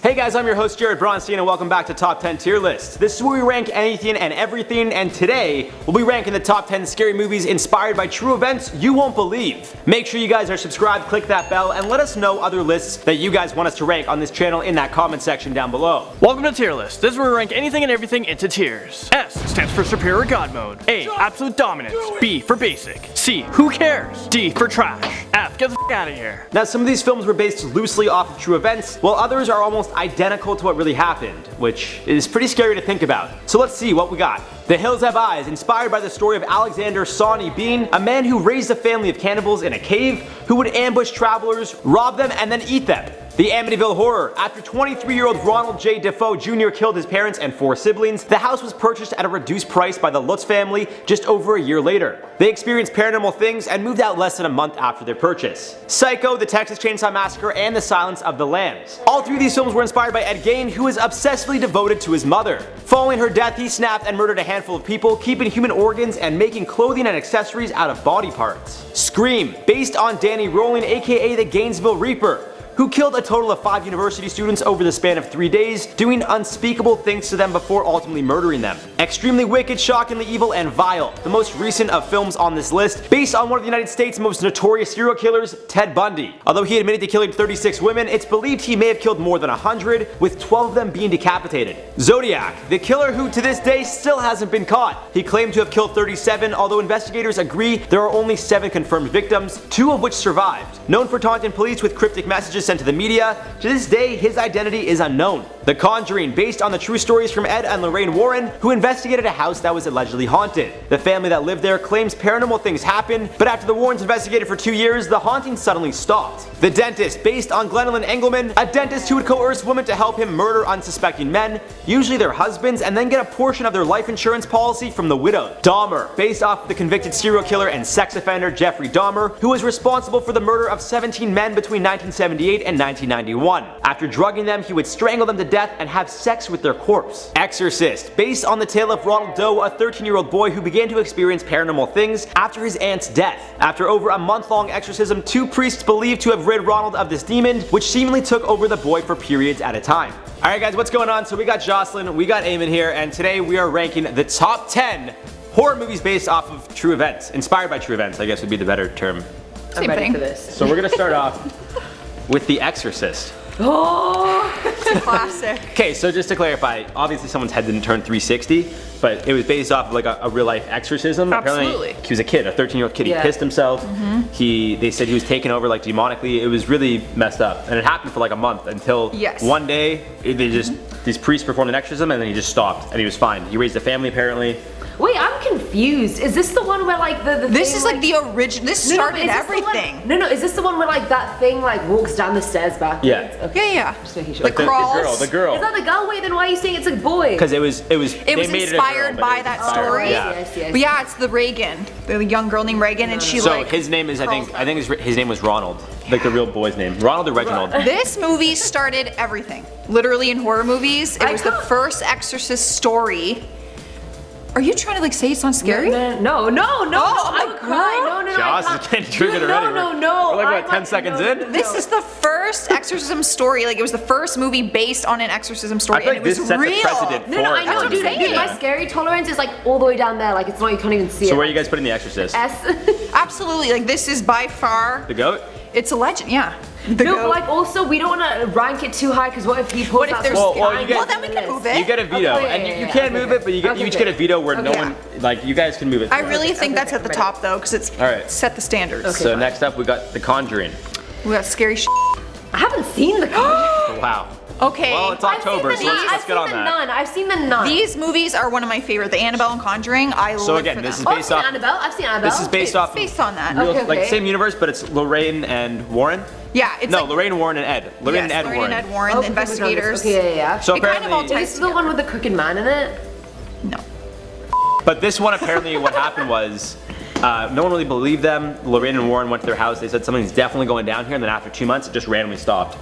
Hey guys, I'm your host Jared Bronstein and welcome back to Top 10 Tier List. This is where we rank anything and everything, and today we'll be ranking the top 10 scary movies inspired by true events you won't believe. Make sure you guys are subscribed, click that bell, and let us know other lists that you guys want us to rank on this channel in that comment section down below. Welcome to Tier List. This is where we rank anything and everything into tiers. S stands for Superior God Mode. A, Absolute Dominance. B, for Basic. C, Who Cares? D, for Trash. F, Get the f*** out of here. Now, some of these films were based loosely off of true events, while others are almost identical to what really happened, which is pretty scary to think about. So let's see what we got. The Hills Have Eyes, inspired by the story of Alexander Sawney Bean, a man who raised a family of cannibals in a cave who would ambush travelers, rob them, and then eat them. The Amityville Horror. After 23-year-old Ronald J. Defoe Jr. killed his parents and 4 siblings, the house was purchased at a reduced price by the Lutz family just over a year later. They experienced paranormal things and moved out less than a month after their purchase. Psycho, The Texas Chainsaw Massacre, and The Silence of the Lambs. All 3 of these films were inspired by Ed Gein, who is obsessively devoted to his mother. Following her death, he snapped and murdered a handful of people, keeping human organs and making clothing and accessories out of body parts. Scream, based on Danny Rowling, aka the Gainesville Reaper, who killed a total of 5 university students over the span of 3 days, doing unspeakable things to them before ultimately murdering them. Extremely wicked, shockingly evil, and vile, the most recent of films on this list, based on one of the United States' most notorious serial killers, Ted Bundy. Although he admitted to killing 36 women, it's believed he may have killed more than 100, with 12 of them being decapitated. Zodiac, the killer who to this day still hasn't been caught. He claimed to have killed 37, although investigators agree there are only 7 confirmed victims, 2 of which survived. Known for taunting police with cryptic messages sent to the media, to this day his identity is unknown. The Conjuring, based on the true stories from Ed and Lorraine Warren, who investigated a house that was allegedly haunted. The family that lived there claims paranormal things happened, but after the Warrens investigated for 2 years, the haunting suddenly stopped. The Dentist, based on Glenelyn Engelman, a dentist who would coerce women to help him murder unsuspecting men, usually their husbands, and then get a portion of their life insurance policy from the widowed. Dahmer, based off the convicted serial killer and sex offender Jeffrey Dahmer, who was responsible for the murder of 17 men between 1978 and 1991. After drugging them, he would strangle them to death and have sex with their corpse. Exorcist, based on the tale of Ronald Doe, a 13-year-old boy who began to experience paranormal things after his aunt's death. After over a month-long exorcism, 2 priests believed to have rid Ronald of this demon, which seemingly took over the boy for periods at a time. Alright guys, what's going on? So we got Jocelyn, we got Ayman here, and today we are ranking the top 10 horror movies based off of true events. Inspired by true events, I guess would be the better term. I'm ready for this. So we're gonna start off with The Exorcist. Oh, it's a classic. Okay, so just to clarify, obviously someone's head didn't turn 360, but it was based off of like a real life exorcism. Absolutely. Apparently, he was a kid, a 13-year-old kid. He pissed himself. They said he was taken over like demonically. It was really messed up, and it happened for like a month until one day these priests performed an exorcism, and then he just stopped, and he was fine. He raised a family apparently. Wait, I'm confused. Is this the one where like the This thing, is like the original. This started everything. No, is this the one where like that thing like walks down the stairs back? Yeah. Okay. Yeah. Just making sure. Like crawls. The girl. Is that the girl? Wait, then why are you saying it's a boy? Because it was It was inspired by that story. Yeah. But yeah, it's the Reagan, the young girl named Reagan, and she like. So his name is I think his name was Ronald, like the real boy's name, Ronald or Reginald. This movie started everything. Literally in horror movies, it was the first Exorcist story. Are you trying to like say it's not scary? No. Oh, I would my cry. No. Joss is getting triggered already. No. We're like what, 10 seconds in? This is the first exorcism story. Like it was the first movie based on an exorcism story, I feel and like it was this set real. the precedent No, I know, dude. My scary tolerance is like all the way down there. Like it's not, you can't even see it. So where are you guys putting The Exorcist? S. Absolutely. Like this is by far. The goat? It's a legend. Yeah. No, but like also we don't want to rank it too high because what if he pulls out there's some well, then we can move it. You get a veto, and you can't move it, but you each get a veto where no one, like you guys can move it. I really think that's at the top though, because it's set the standards. Okay. So next up we got The Conjuring. We got scary shit. I haven't seen the Conjuring. Wow. Okay. Well, it's October, so let's get on that. I've seen the Nun. These movies are one of my favorite. The Annabelle and Conjuring. I So live again, for this them. is based off. Annabelle. I've seen Annabelle. This is based off. Based on that. Real, like same universe, but it's Lorraine and Warren. Yeah, it's no, like, Lorraine Warren and Ed. Lorraine and Ed Warren. Lorraine and Ed Warren, the investigators. Okay, yeah. So it kind of all apparently, ties Is this the one with the crooked man in it? No. but this one apparently what happened was. No one really believed them. Lorraine and Warren went to their house. They said something's definitely going down here, and then after 2 months, it just randomly stopped.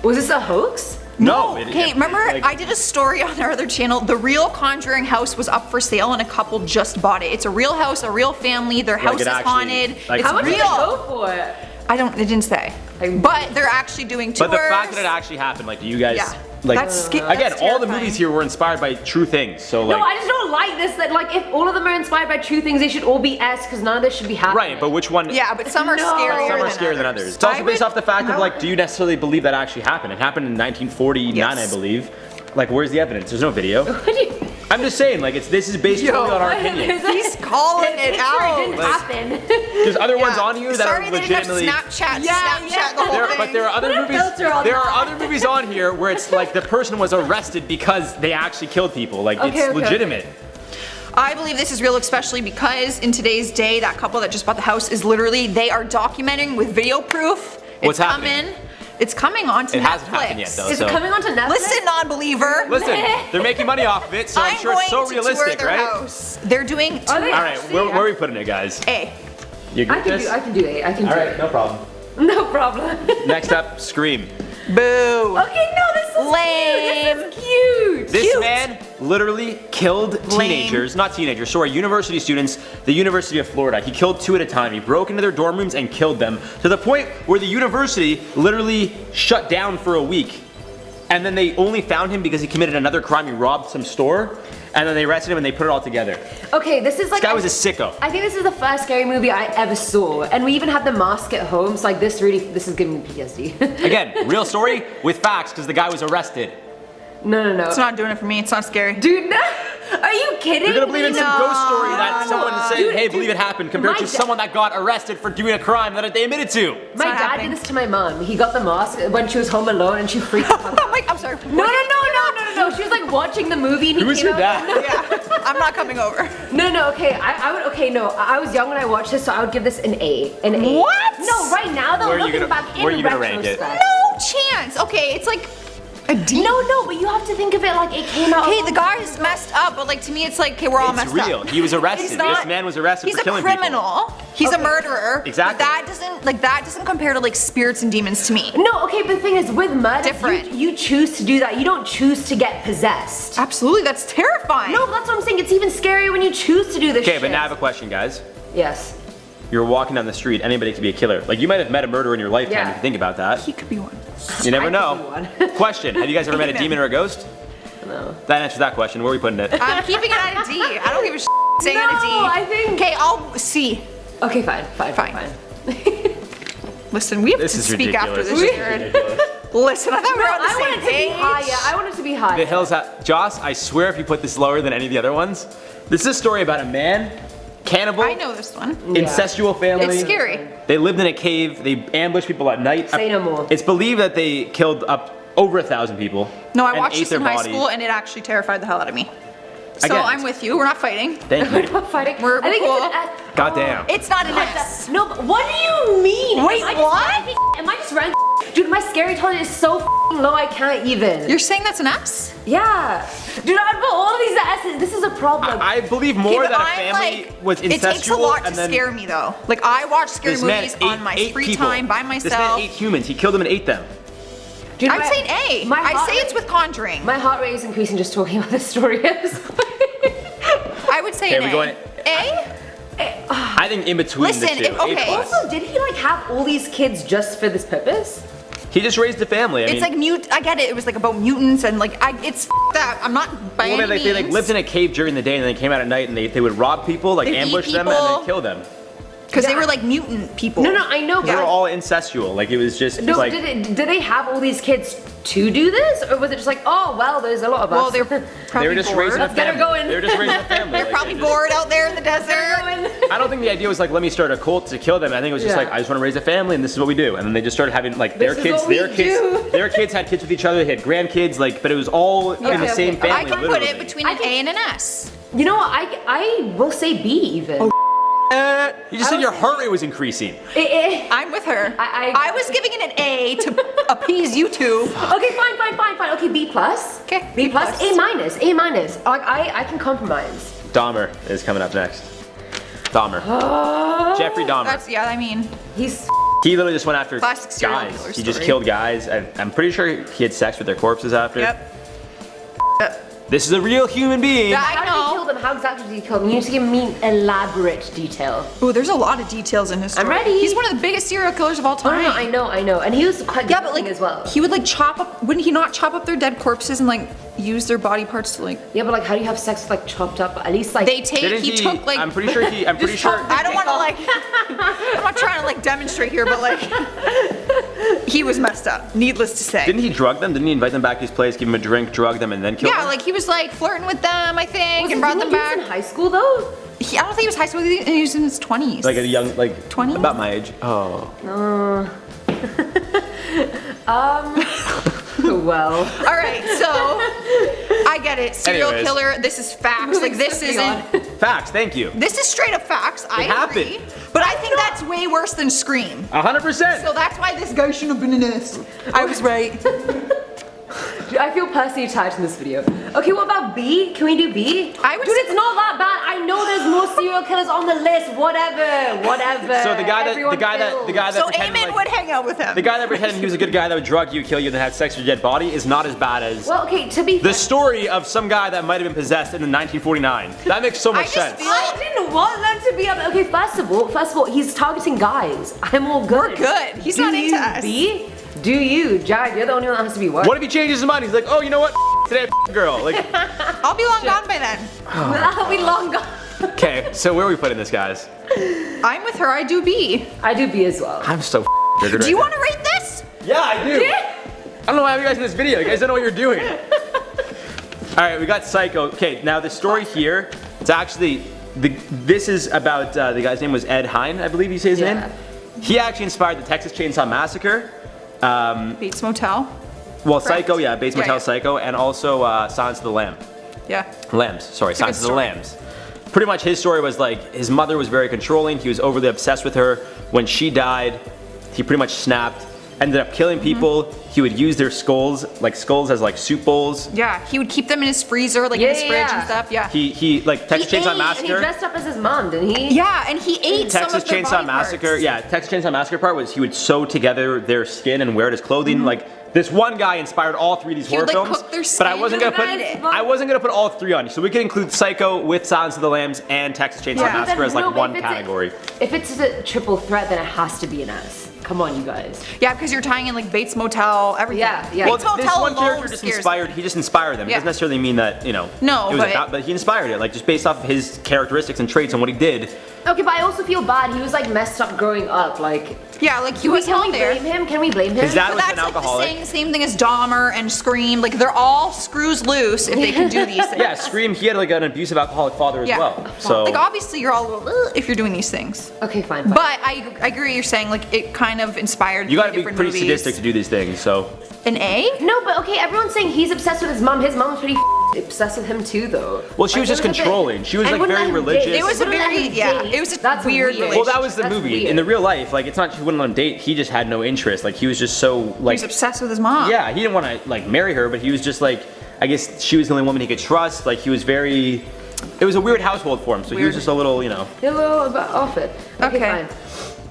Was this a hoax? No. Okay, remember I did a story on our other channel. The real Conjuring house was up for sale and a couple just bought it. It's a real house, a real family. Their house is haunted. Like, it's How much real. did they go for it? It didn't say. But they're actually doing tours. But the fact that it actually happened, like, do you guys, Yeah. like, That's again, that's all the terrifying. movies here were inspired by true things, so like. No, I just don't like this. That like, if all of them are inspired by true things, they should all be S, because none of this should be happening. Right, but which one? Yeah, but some are scarier. Some are scarier than others. It's also based off the fact of like, do you necessarily believe that actually happened? It happened in 1949, Yes. I believe. Like, where's the evidence? There's no video. What do you- I'm just saying, like, this is based solely on our opinion. He's calling it It out. didn't happen. There's other ones on here that Sorry are they didn't have legitimately. Snapchat the whole There, thing. but there are other movies. filter on There are that. other movies on here where it's like the person was arrested because they actually killed people. Like Okay, it's okay, legitimate. I believe this is real, especially because in today's day, that couple that just bought the house is literally, they are documenting with video proof. What's it's happening? coming. It's coming onto It Netflix. hasn't happened yet, though. Is So it coming onto Netflix? Listen, non-believer. listen, they're making money off of it, so I'm sure it's so going to tour realistic, their right? house. They're doing Are they All right, actually? where are we putting it, guys? A. You I get can this? do. I can do it. I can All do right, no problem. it. No problem. Next up, Scream. Boo. Okay, no, this is Lame. cute. This is cute. This man literally killed Lame. teenagers, not teenagers, sorry, university students, the University of Florida. He killed 2 at a time. He broke into their dorm rooms and killed them to the point where the university literally shut down for a week. And then they only found him because he committed another crime. He robbed some store, and then they arrested him and they put it all together. Okay, this is like. This guy was a sicko. I think this is the first scary movie I ever saw, and we even had the mask at home. So like, this is giving me PTSD. Again, real story with facts because the guy was arrested. No. It's not doing it for me. It's not scary. Dude, no. Are you kidding? You're gonna believe in some No. ghost story that someone is saying, Dude, hey, dude, believe it happened, compared my to dad- someone that got arrested for doing a crime that they admitted to. My not dad happening. did this to my mom. He got the mask when she was home alone, and she freaked out. I'm like, I'm sorry. No. She was like watching the movie. And he Who's came your out- dad? Yeah, I'm not coming over. No, okay. I would, okay, no. I was young when I watched this, so I would give this an A. An A. What? No, right now though, Where are you looking gonna- back in where are you gonna rank it? retrospect. No chance. Okay, it's like a D. No, but you have to think of it like it came out. Okay, the guy's messed up, but like to me, it's like, okay, we're all It's messed real. up. He was arrested. It's not- This man was arrested He's for a killing criminal. He's a Okay. murderer. Exactly. But that doesn't compare to like spirits and demons to me. No, okay, but the thing is, with murder, Different. You choose to do that. You don't choose to get possessed. Absolutely, that's terrifying. No, that's what I'm saying. It's even scarier when you choose to do this. Okay, shit. but now I have a question, guys. Yes. You're walking down the street, anybody could be a killer. Like, you might have met a murderer in your lifetime Yeah. if you think about that. He could be one. You never I know. could be one. Question, have you guys ever met a Amen. demon or a ghost? No. That answers that question. Where are we putting it? I'm keeping it at a D. I don't give a shit saying it at a D. No, I think- Okay, I'll C. Okay, fine. Listen, we have This to is speak after ridiculous. this, Jared. Listen, I thought we were on the I want same it to be page. higher. I want it to be higher. The hills have, Joss, I swear if you put this lower than any of the other ones, this is a story about a man, cannibal, I know this one. incestual family. It's scary. They lived in a cave, they ambushed people at night. Say no more. It's believed that they killed up over 1,000 people. No, I and watched ate this their in high bodies. school and it actually terrified the hell out of me. So Again, I'm with you. We're not fighting. Thank We're you. not fighting. We're I think cool. it's an S. Goddamn. It's not an What S. the- No, but what do you mean? Wait, Am I just what? ranking- Am I just ranking? Dude, my scary tolerance is so f***ing low, I can't even. You're saying that's an S? Yeah. Dude, I'd put all of these S's. This is a problem. I believe more Okay, but that a I'm family like, was incestual it takes a lot to and then scare me though. Like I watch scary this man movies ate on my 8 free people. time by This man myself. ate humans. He killed them and ate them. Dude, I'm saying A. my I heart say it's rate- with Conjuring. My heart rate is increasing just talking about this story. I would say Okay, an we're A. going- A? I think in between Listen, the two. if- okay. A+. Also, did he like have all these kids just for this purpose? He just raised a family. I It's mean, like I get it. It was like about mutants and like it's that. I'm not by well, any they like means. lived in a cave during the day and then they came out at night and they would rob people, like They'd eat ambush them and people. then kill them. Because they Yeah. were like mutant people. No, I know, They but were all incestual. Like it was just no, like did they have all these kids to do this, or was it just like, oh well, there's a lot of us? Well, they're they probably were just bored. raising a Let's get her family. going. They were just raising a family. They're Like, probably they just- bored out there in the desert. I don't think the idea was like, let me start a cult to kill them. I think it was just Yeah. like, I just want to raise a family and this is what we do. And then they just started having like their This is kids, what we their kids, do. their kids had kids with each other. They had grandkids, like, but it was all in the Okay, same okay. family. I can put literally. it between I an think- A and an S. You know what? I will say B even. You just said your heart rate was increasing. I'm with her. I- was giving it an A to appease you two. Okay, fine. Okay, B plus. Okay, B plus. A minus. Like I can compromise. Dahmer is coming up next. Dahmer. Jeffrey Dahmer. I mean, He's. He literally just went after Classic serial guys. killer He just story. killed guys. I'm pretty sure he had sex with their corpses after. yep. This is a real human being. That- How did he kill them? How exactly did he kill them? You need to give me elaborate detail. Oh, there's a lot of details in his story. I'm ready. He's one of the biggest serial killers of all Oh, time. no, I know. And he was quite good Yeah, but like as well. he would like chop up. Wouldn't he not chop up their dead corpses and like use their body parts to like? Yeah, but like, how do you have sex with like chopped up? At least like They take. Didn't He took like. I'm pretty sure he. I'm pretty sure. I don't want to like. I'm not trying to like demonstrate here, but like. He was messed up. Needless to say. Didn't he drug them? Didn't he invite them back to his place, give them a drink, drug them, and then kill them? Yeah, like he was like flirting with them, I think, Was and he brought doing them this in back. high school though? I don't think he was high school. He was in his 20s. Like a young, like 20? about my age. Oh. Well. All right, so I get it. Serial Anyways. killer. This is facts. Like this Moving isn't. Facts. Thank you. This is straight up facts. I happened. agree. But I think that's way worse than Scream. 100%. So that's why this guy shouldn't have been in this. I was right. I feel personally attacked in this video. Okay, what about B? Can we do B? I would Dude, say- it's not that bad. I know there's more serial killers on the list. Whatever. So the guy that So pretended, Ayman like, would hang out with him. the guy that pretended he was a good guy that would drug you, kill you, and then had sex with your dead body is not as bad as Well, okay, to be the story of some guy that might have been possessed in 1949. That makes so much just sense. feel- I didn't want them to be up. Okay, first of all, he's targeting guys. I'm all good. We're good. He's Do not into you, us. B? Do you, Jared? You're the only one that has to be worried. What if he changes his mind? He's like, oh, you know what? Today I girl. Like, I'll be long gone by then. That'll be long gone. okay, so where are we putting this, guys? I'm with her. I do B. I do B as well. I'm so triggered. Do you want to rate this? Yeah, I do. I don't know why I have you guys in this video. You guys don't know what you're doing. All right, we got Psycho. Okay, now the story here, it's actually, this is about, the guy's name was Ed Gein, I believe you say his Yeah. name. He actually inspired the Texas Chainsaw Massacre. Bates Motel. Well, Correct. Psycho, yeah, Bates Yeah, Motel yeah. Psycho, and also Silence of the Lambs. Silence of the story. Lambs. Pretty much his story was like, his mother was very controlling, he was overly obsessed with her. When she died, he pretty much snapped, ended up killing people. He would use their skulls as like soup bowls. Yeah, he would keep them in his freezer, like in his Yeah, fridge yeah. and stuff. Yeah. He like Texas Chainsaw And he Massacre. dressed up as his mom, didn't he? Yeah, and he ate some Texas of their Chainsaw body Massacre, parts. yeah, Texas Chainsaw Massacre part was he would sew together their skin and wear it as clothing. Like this one guy inspired all three of these horror would, like, films. cook their But I skin wasn't gonna put and eat it. all three on. So we could include Psycho with Silence of the Lambs and Texas Chainsaw Yeah. Massacre as like No, but one if it's a- category. If it's a triple threat, then it has to be an S. Come on, you guys. Yeah, because you're tying in like Bates Motel, everything. Yeah, yeah. Bates Well, this Motel one alone character just scares inspired. He just inspired them. It Yeah. doesn't necessarily mean that No, it was but- about, but he inspired it. Like just based off of his characteristics and traits and what he did. Okay, but I also feel bad. He was like messed up growing up. Like, Yeah, like he was can held we there. blame him? Can we blame him? His dad But was that's an like alcoholic. the same thing as Dahmer and Scream. Like they're all screws loose if they can do these things. Yeah, Scream. He had like an abusive alcoholic father as Yeah. well. So Like obviously you're all a little, "Ugh," if you're doing these things. Okay, fine. But I agree what you're saying. Like it kind of inspired you got to be different pretty movies. sadistic to do these things. So An A? No, but okay, everyone's saying he's obsessed with his mom. His mom's pretty obsessed with him too, though. Well, she was just wouldn't let- controlling. She was, and like, wouldn't very let him religious. date. It was a Wouldn't let very- him yeah, date. it was a That's weird well, that was the That's movie. weird. In the real life, like it's not she wouldn't let him date. He just had no interest. Like he was just so He like was obsessed with his mom. yeah. He didn't want to like marry her, but he was just like I guess she was the only woman he could trust. Like he was very. It was a weird household for him. So he was Weird. just a little Hello, about off it. Okay, Okay. fine.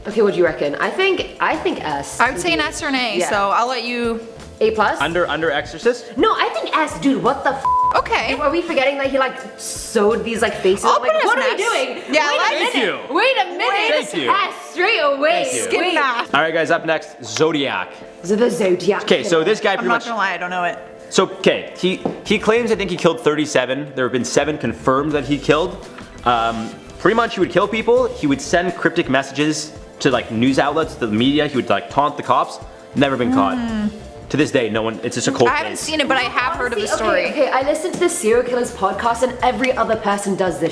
Okay, what do you reckon? I think S. I would say an S or an A, Yeah. so I'll let you. A plus. under Exorcist. No, I think S, dude. What the? Okay. Are we forgetting that he like sewed these like faces? I'll I'm like, put it as what an are we S. doing? Yeah, Wait let's- a minute. Thank you. Wait a minute. Thank you. S straight away. Thank you. Skin Wait. math. All right, guys. Up next, Zodiac. So the Zodiac. Okay, so this guy I'm pretty not much. gonna lie, I don't know it. So okay, he claims I think he killed 37. There have been 7 confirmed that he killed. Pretty much he would kill people. He would send cryptic messages to like news outlets, the media. He would like taunt the cops. Never been caught. To this day, no one. It's just a cold I haven't case. seen it, but I have heard of the Honestly, story. Okay, I listened to the serial killers podcast, and every other person does this.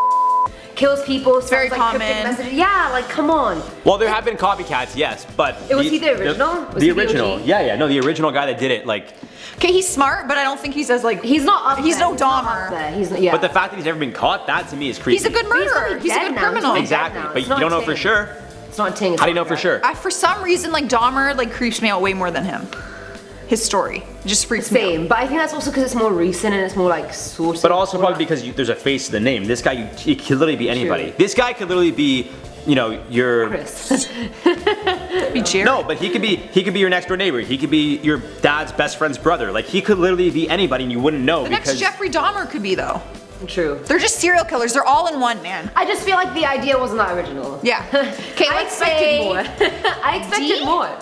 Kills people. very sends, like, cryptic common. messages. Yeah, like come on. Well, there have been copycats, yes, but Was he the original? Was The he the original, OG? yeah, no, the original guy that did it, like. Okay, he's smart, but I don't think he's as like. He's not up He's there. no not Dahmer. up there. He's not, yeah. But the fact that he's never been caught, that to me is creepy. He's a good But he's murderer. probably He's a dead good now. criminal. He's Exactly, now. but It's you not don't know for Ting. sure. It's not Ting. How do you know for sure? For some reason, like Dahmer, like creeps me out way more than him. His story it just freaks me out. Same, but I think that's also because it's more recent and it's more like sort of. But also probably because there's a face to the name. This guy, he could literally be anybody. True. This guy could literally be you know, your Chris. Be Jared. no, but he could be your next door neighbor. He could be your dad's best friend's brother. Like he could literally be anybody and you wouldn't know The because next Jeffrey Dahmer could be though. True. They're just serial killers. They're all in one, man. I just feel like the idea wasn't that original. Yeah. Okay, I let's expected say more. I expected D? more.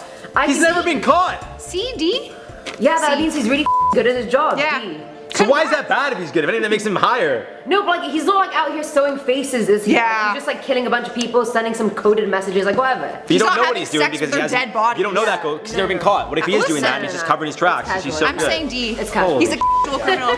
he's never been caught. CD. Yeah, that C. means he's really good at his job. Yeah. D. So why is that bad if he's good? If anything, that makes him higher. No, but like he's not like out here sewing faces, is he? Yeah. Like, he's just like killing a bunch of people, sending some coded messages, like whatever. But you He's don't not know what having he's doing sex because with he their hasn't. dead bodies. You don't know that because he's never been caught. What if he is doing that and he's just covering his tracks because he's so I'm good? saying D. It's casual. He's a casual criminal.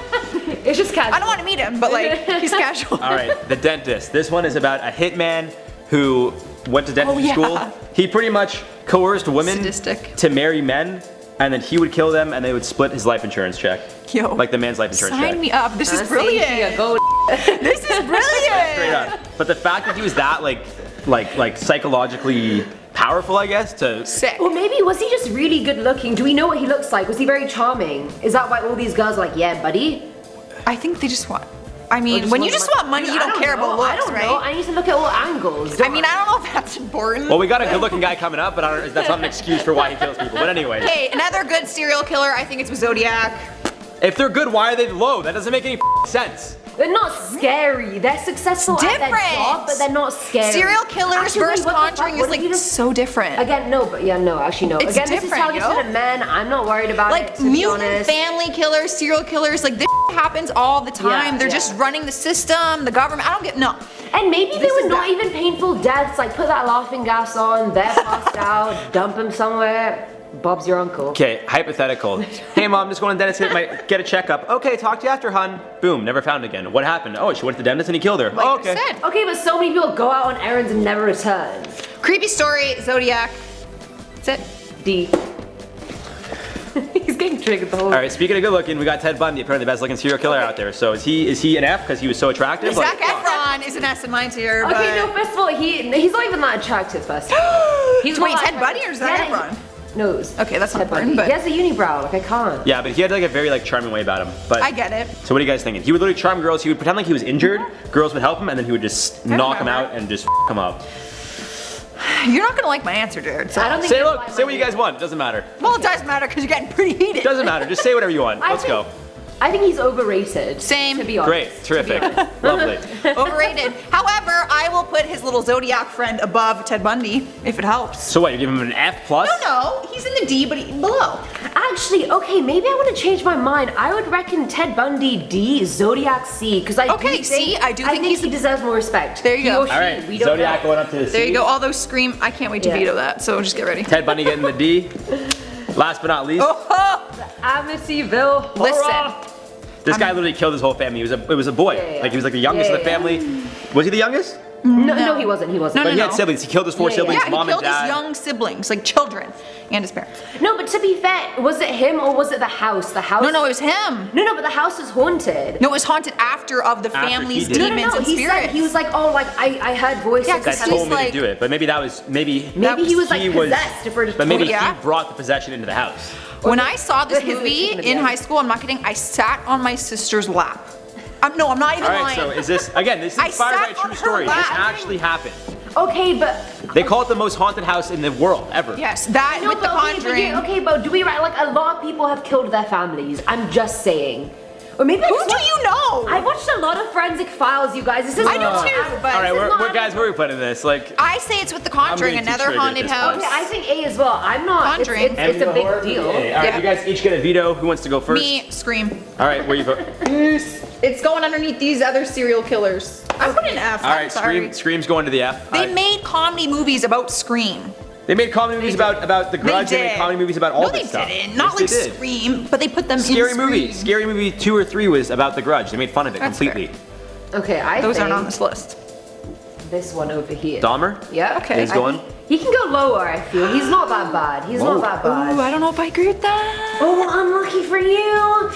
It's just casual. I don't want to meet him, but like he's casual. All right, The Dentist. This one is about a hitman who went to dentistry Oh, yeah. school. He pretty much coerced women Sadistic. to marry men, and then he would kill them, and they would split his life insurance check. Yo. Like the man's life insurance check. Sign me up. This is Saying brilliant. she a gold. This is brilliant. Straight up. But the fact that he was that like psychologically powerful, I guess, to Sick. Or maybe was he just really good looking? Do we know what he looks like? Was he very charming? Is that why all these girls are like, yeah, buddy? I think they just want. I mean, just when you want just want money, Dude, you I don't care know. about looks, I don't right? know. I need to look at all angles. I mean, I don't know if that's important. well, we got a good-looking guy coming up, but I don't, that's not an excuse for why he kills people. But anyway, Okay, another good serial killer. I think it's with Zodiac. if they're good, why are they low? That doesn't make any sense. They're not scary. They're successful at their Different. job, but they're not scary. Serial killers Actually, wait, versus what the fuck? Conjuring What is if you like just- so different. Again, no, but yeah, no, actually no. It's Again, this is different, targeted yo. at men. I'm not worried about it. Like To be mutant honest. family killers, serial killers, like this happens all the time. Yeah, They're yeah. just running the system, the government. I don't get no. And maybe they This were is not bad. even painful deaths. Like put that laughing gas on, they're passed out, dump him somewhere. Bob's your uncle. Okay, hypothetical. Hey mom, just going to the dentist, get a checkup. Okay, talk to you after, hun. Boom, never found again. What happened? Oh, she went to the dentist and he killed her. Like oh, I okay. said. Okay, but so many people go out on errands and never return. Creepy story, Zodiac. That's it. D. He's getting triggered the whole. All right, speaking of good looking, we got Ted Bundy, apparently the best looking serial killer out there. So is he an F because he was so attractive? Zac Efron is an S in mine tier. Okay, but... no. First of all, he's not even that attractive. First. He's Wait, not that Ted Bundy or Zac attractive. Efron? Nose. Okay, that's not Ted Bundy. important, but- He has a unibrow. Like I can't. Yeah, but he had like a very like charming way about him. But I get it. So what are you guys thinking? He would literally charm girls. He would pretend like he was injured. Girls would help him, and then he would just knock him remember. out and just him up. You're not gonna like my answer, Jared. So. I don't think. Say he'll look, like say my what you name. guys want. Doesn't matter. Well, it does matter because you're getting pretty heated. Doesn't matter. Just say whatever you want. Let's go. I think he's overrated. Same. To be honest. Great, terrific, lovely. Overrated. However, I will put his little Zodiac friend above Ted Bundy, if it helps. So what? You give him an F plus? No, he's in the D, but below. Actually, okay, maybe I want to change my mind. I would reckon Ted Bundy D, Zodiac C, because I Okay, do C, think, I do think he's he deserves more respect. There you He go. or she, All right, we don't Zodiac know. going up to the C. There you go. All those scream. I can't wait to Yeah. veto that. So just get ready. Ted Bundy getting the D. Last but not least, Oh, Amityville Horror. listen. this guy literally killed his whole family. It was a boy. Yeah. Like he was like the youngest Yeah, of the yeah. family. Was he the youngest? No, he wasn't. He wasn't. But he had no. siblings. He killed his four Yeah, yeah. siblings, Yeah, mom he and killed his dad. young siblings, like children, and his parents. No, but to be fair, was it him or was it the house? The house. No, it was him. No, but the house was haunted. No, it was haunted after of the After family's he did it. demons and he spirits. said he was like, oh, like I heard voices. Yeah, That 'cause telling he's told me like- to do it, but maybe that was maybe. Maybe he was like he was- possessed for But maybe Yeah. he brought the possession into the house. When I saw this This movie movie was gonna be in out. high school, I'm not kidding, I sat on my sister's lap. I'm not even All right, lying. so is this again? This is I inspired by sat a on true her story. This lap. actually happened. Okay, but They call it the most haunted house in the world ever. Yes, that no, with the but okay, Conjuring. but do we right? Like a lot of people have killed their families. I'm just saying. Or maybe I Who just do watch- you know? I watched a lot of Forensic Files, you guys. This is I do not- too, but All right, This is not what guys? Where are we putting this? Like, I say it's with the Conjuring, getting too another triggered at haunted this house. point. Okay, I think A as well. I'm not. Conjuring. It's a big deal. All right, Yeah. you guys each get a veto. Who wants to go first? Me, Scream. All right, where you go? It's going underneath these other serial killers. I put an F. All I'm right, sorry. Scream's going to the F. They All right. made comedy movies about Scream. They made comedy movies about The Grudge. They made did. comedy movies about all No, this they stuff. didn't. Not Yes, like they did. Scream, but they put them Scary in movie. Scream. Scary movie 2 or 3 was about The Grudge. They made fun of it That's completely. Okay, I Those think aren't on this list. this one over here. Dahmer? Yeah. Okay. He's going? He can go lower. I feel he's not that bad. He's Whoa. not that bad. Ooh, I don't know if I agree with that. Oh, unlucky for you.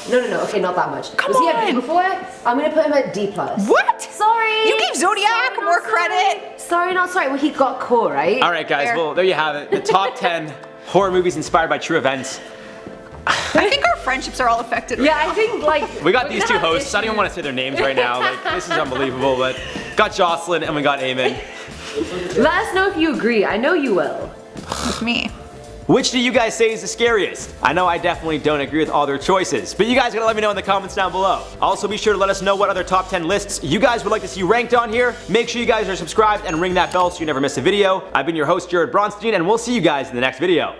No. Okay, not that much. Come Was he a B on. before? I'm gonna put him at D+. What? Sorry. You gave Zodiac Sorry, more not credit. Sorry, not sorry. Well, he got core, right? All right, guys. Fair. Well, there you have it. The top 10 horror movies inspired by true events. I think our friendships are all affected. Yeah, I think like We got we're these gonna two have hosts. I don't even want to say their names right now. Like, this is unbelievable. But got Jocelyn and we got Ayman. Let us know if you agree. I know you will. With me. Which do you guys say is the scariest? I know I definitely don't agree with all their choices, but you guys gotta let me know in the comments down below. Also be sure to let us know what other top 10 lists you guys would like to see ranked on here. Make sure you guys are subscribed and ring that bell so you never miss a video. I've been your host, Jared Bronstein, and we'll see you guys in the next video.